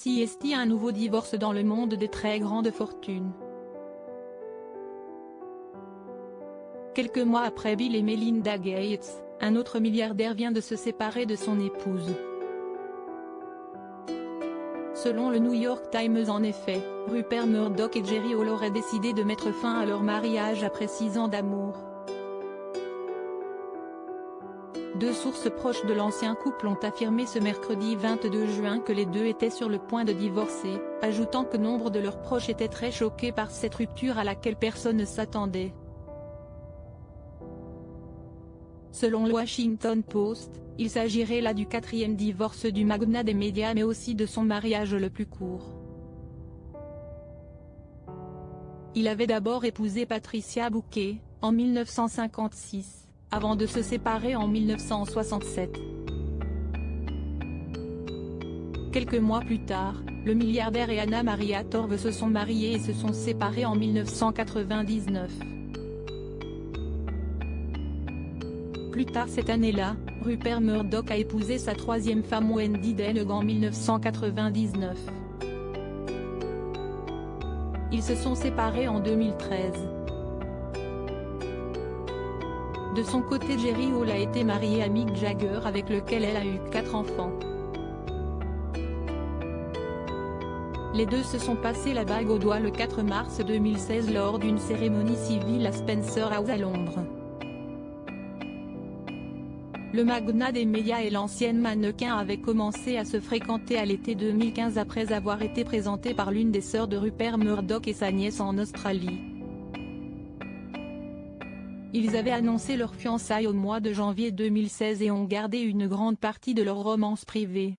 Assiste à un nouveau divorce dans le monde des très grandes fortunes. Quelques mois après Bill et Melinda Gates, un autre milliardaire vient de se séparer de son épouse. Selon le New York Times en effet, Rupert Murdoch et Jerry Hall auraient décidé de mettre fin à leur mariage après 6 ans d'amour. Deux sources proches de l'ancien couple ont affirmé ce mercredi 22 juin que les deux étaient sur le point de divorcer, ajoutant que nombre de leurs proches étaient très choqués par cette rupture à laquelle personne ne s'attendait. Selon le Washington Post, il s'agirait là du 4e divorce du magnat des médias mais aussi de son mariage le plus court. Il avait d'abord épousé Patricia Bouquet, en 1956. Avant de se séparer en 1967. Quelques mois plus tard, le milliardaire et Anna Maria Torv se sont mariés et se sont séparés en 1999. Plus tard cette année-là, Rupert Murdoch a épousé sa troisième femme Wendy Deneg en 1999. Ils se sont séparés en 2013. De son côté Jerry Hall a été mariée à Mick Jagger avec lequel elle a eu 4 enfants. Les deux se sont passé la bague au doigt le 4 mars 2016 lors d'une cérémonie civile à Spencer House à Londres. Le magnat des médias et l'ancienne mannequin avaient commencé à se fréquenter à l'été 2015 après avoir été présentés par l'une des sœurs de Rupert Murdoch et sa nièce en Australie. Ils avaient annoncé leur fiançailles au mois de janvier 2016 et ont gardé une grande partie de leur romance privée.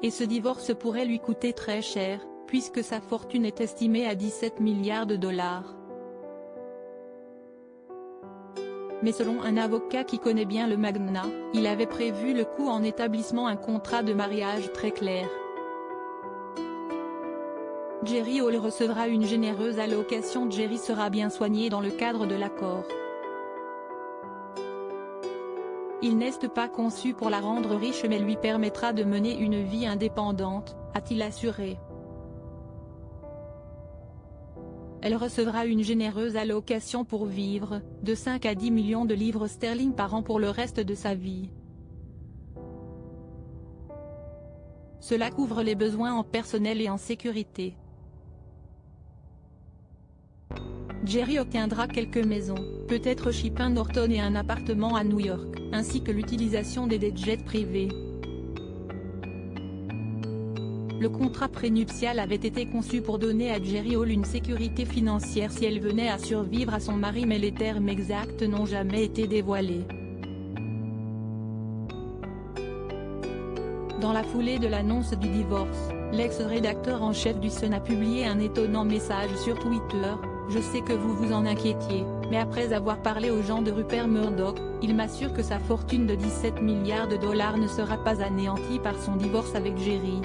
Et ce divorce pourrait lui coûter très cher, puisque sa fortune est estimée à 17 milliards de dollars. Mais selon un avocat qui connaît bien le magnat, il avait prévu le coup en établissant un contrat de mariage très clair. Jerry Hall recevra une généreuse allocation. Jerry sera bien soigné dans le cadre de l'accord. Il n'est pas conçu pour la rendre riche mais lui permettra de mener une vie indépendante, a-t-il assuré. Elle recevra une généreuse allocation pour vivre, de 5 à 10 millions de livres sterling par an pour le reste de sa vie. Cela couvre les besoins en personnel et en sécurité. Jerry obtiendra quelques maisons, peut-être chez P. Norton et un appartement à New York, ainsi que l'utilisation des jets privés. Le contrat prénuptial avait été conçu pour donner à Jerry Hall une sécurité financière si elle venait à survivre à son mari mais les termes exacts n'ont jamais été dévoilés. Dans la foulée de l'annonce du divorce, l'ex-rédacteur en chef du Sun a publié un étonnant message sur Twitter. Je sais que vous vous en inquiétiez, mais après avoir parlé aux gens de Rupert Murdoch, il m'assure que sa fortune de 17 milliards de dollars ne sera pas anéantie par son divorce avec Jerry.